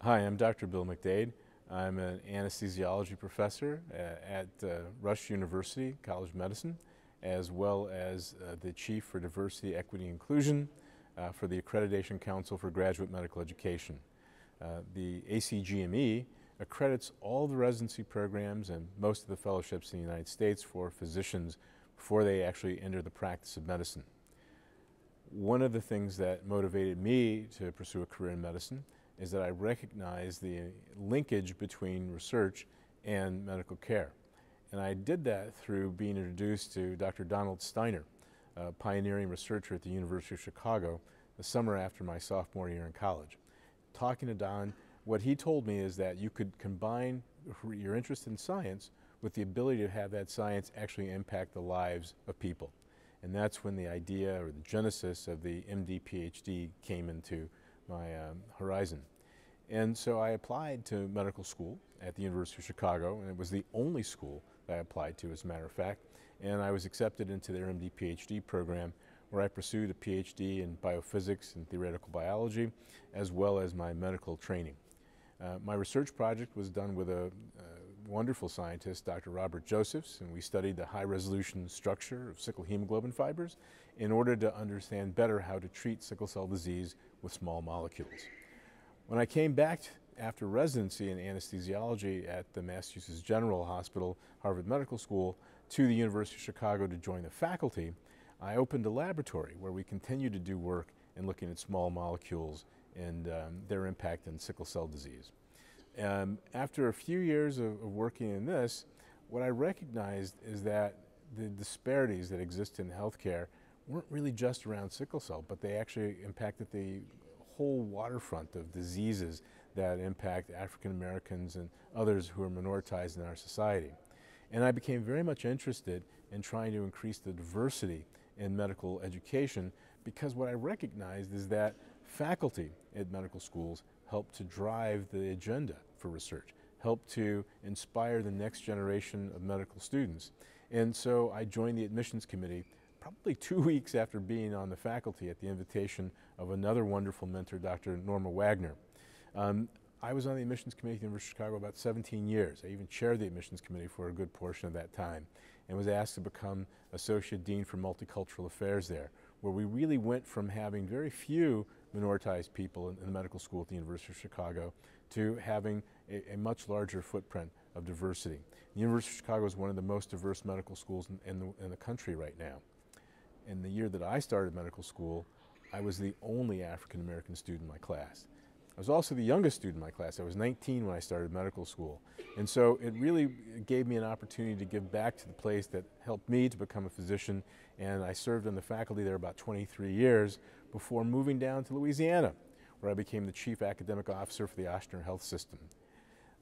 Hi, I'm Dr. Bill Mc Dade. I'm an anesthesiology professor at Rush University College of Medicine, as well as the Chief for Diversity, Equity, and Inclusion for the Accreditation Council for Graduate Medical Education. The ACGME accredits all the residency programs and most of the fellowships in the United States for physicians before they actually enter the practice of medicine. One of the things that motivated me to pursue a career in medicine is that I recognize the linkage between research and medical care. And I did that through being introduced to Dr. Donald Steiner, a pioneering researcher at the University of Chicago, the summer after my sophomore year in college. Talking to Don, what he told me is that you could combine your interest in science with the ability to have that science actually impact the lives of people. And that's when the idea or the genesis of the MD PhD came into my horizon. And so I applied to medical school at the University of Chicago, and it was the only school that I applied to, as a matter of fact. And I was accepted into their MD PhD program, where I pursued a PhD in biophysics and theoretical biology, as well as my medical training. My research project was done with a wonderful scientist, Dr. Robert Josephs, and we studied the high-resolution structure of sickle hemoglobin fibers in order to understand better how to treat sickle cell disease with small molecules. When I came back after residency in anesthesiology at the Massachusetts General Hospital, Harvard Medical School, to the University of Chicago to join the faculty, I opened a laboratory where we continued to do work in looking at small molecules and their impact in sickle cell disease. After a few years of working in this, what I recognized is that the disparities that exist in healthcare weren't really just around sickle cell, but they actually impacted the whole waterfront of diseases that impact African Americans and others who are minoritized in our society. And I became very much interested in trying to increase the diversity in medical education, because what I recognized is that faculty at medical schools help to drive the agenda for research, help to inspire the next generation of medical students. And so I joined the admissions committee probably 2 weeks after being on the faculty at the invitation of another wonderful mentor, Dr. Norma Wagner. I was on the admissions committee at the University of Chicago about 17 years. I even chaired the admissions committee for a good portion of that time, and was asked to become Associate Dean for Multicultural Affairs there, where we really went from having very few minoritized people in the medical school at the University of Chicago to having a much larger footprint of diversity. The University of Chicago is one of the most diverse medical schools in the country right now. In the year that I started medical school, I was the only African American student in my class. I was also the youngest student in my class. I was 19 when I started medical school. And so it really gave me an opportunity to give back to the place that helped me to become a physician. And I served on the faculty there about 23 years before moving down to Louisiana, where I became the chief academic officer for the Ochsner Health System.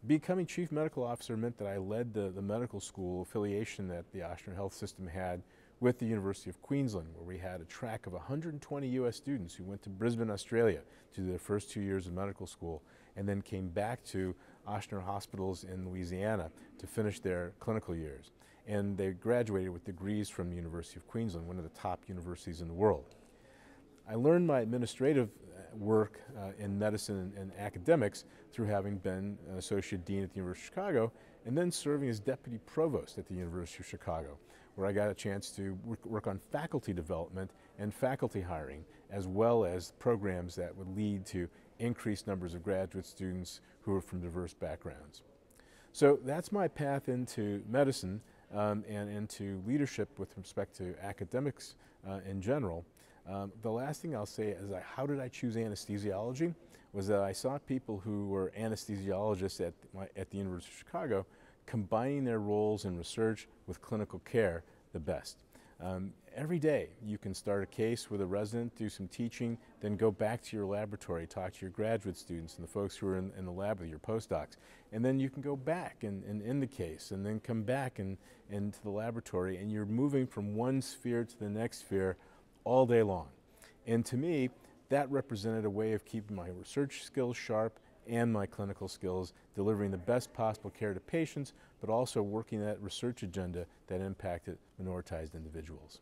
Becoming chief medical officer meant that I led the medical school affiliation that the Ochsner Health System had with the University of Queensland, where we had a track of 120 U.S. students who went to Brisbane, Australia to do their first 2 years of medical school, and then came back to Ochsner hospitals in Louisiana to finish their clinical years. And they graduated with degrees from the University of Queensland, one of the top universities in the world. I learned my administrative work in medicine and academics through having been an associate dean at the University of Chicago and then serving as deputy provost at the University of Chicago, where I got a chance to work on faculty development and faculty hiring, as well as programs that would lead to increased numbers of graduate students who are from diverse backgrounds. So that's my path into medicine and into leadership with respect to academics in general. The last thing I'll say is how did I choose anesthesiology was that I saw people who were anesthesiologists at the University of Chicago combining their roles in research with clinical care the best. Every day you can start a case with a resident, do some teaching, then go back to your laboratory, talk to your graduate students and the folks who are in the lab with your postdocs. And then you can go back and end the case and then come back into the laboratory, and you're moving from one sphere to the next sphere all day long. And to me, that represented a way of keeping my research skills sharp and my clinical skills, delivering the best possible care to patients, but also working that research agenda that impacted minoritized individuals.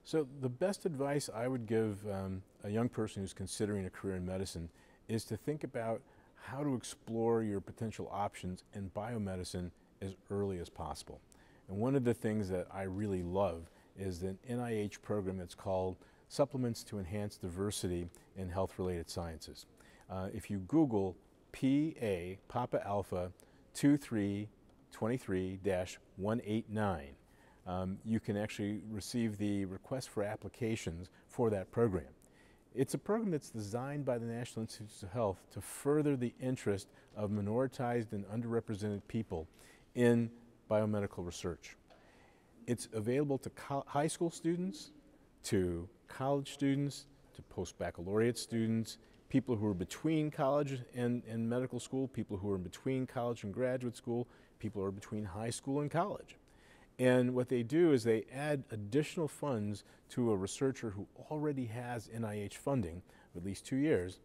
So the best advice I would give a young person who's considering a career in medicine is to think about how to explore your potential options in biomedicine as early as possible. And one of the things that I really love is an NIH program that's called Supplements to Enhance Diversity in Health-Related Sciences. If you Google PA, Papa Alpha 2323-189, you can actually receive the request for applications for that program. It's a program that's designed by the National Institutes of Health to further the interest of minoritized and underrepresented people in biomedical research. It's available to high school students, to college students, to post-baccalaureate students, people who are between college and medical school, people who are in between college and graduate school, people who are between high school and college. And what they do is they add additional funds to a researcher who already has NIH funding of at least 2 years,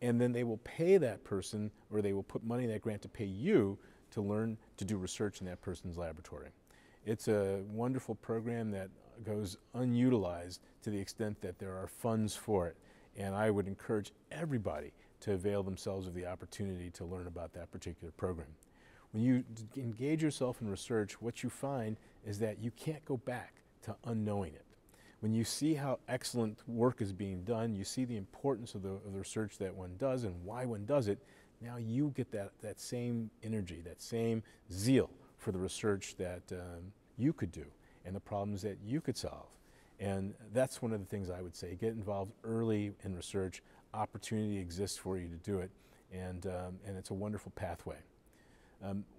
and then they will pay that person, or they will put money in that grant to pay you to learn to do research in that person's laboratory. It's a wonderful program that goes unutilized to the extent that there are funds for it. And I would encourage everybody to avail themselves of the opportunity to learn about that particular program. When you engage yourself in research, what you find is that you can't go back to unknowing it. When you see how excellent work is being done, you see the importance of the research that one does and why one does it, now you get that same energy, that same zeal for the research that you could do and the problems that you could solve. And that's one of the things I would say. Get involved early in research. Opportunity exists for you to do it, and it's a wonderful pathway.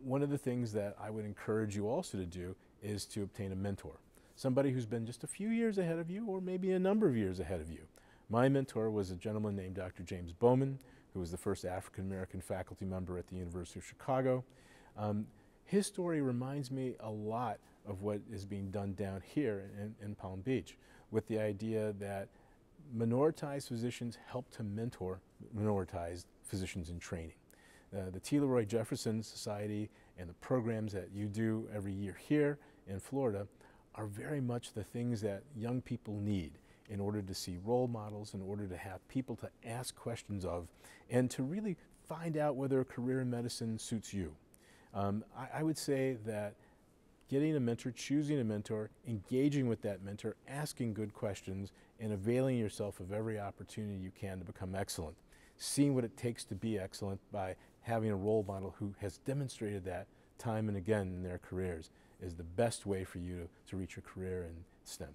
One of the things that I would encourage you also to do is to obtain a mentor. Somebody who's been just a few years ahead of you, or maybe a number of years ahead of you. My mentor was a gentleman named Dr. James Bowman, who was the first African-American faculty member at the University of Chicago. His story reminds me a lot of what is being done down here in Palm Beach, with the idea that minoritized physicians help to mentor minoritized physicians in training. The T. Leroy Jefferson Society and the programs that you do every year here in Florida are very much the things that young people need in order to see role models, in order to have people to ask questions of, and to really find out whether a career in medicine suits you. I would say that getting a mentor, choosing a mentor, engaging with that mentor, asking good questions, and availing yourself of every opportunity you can to become excellent. Seeing what it takes to be excellent by having a role model who has demonstrated that time and again in their careers is the best way for you to reach your career in STEM.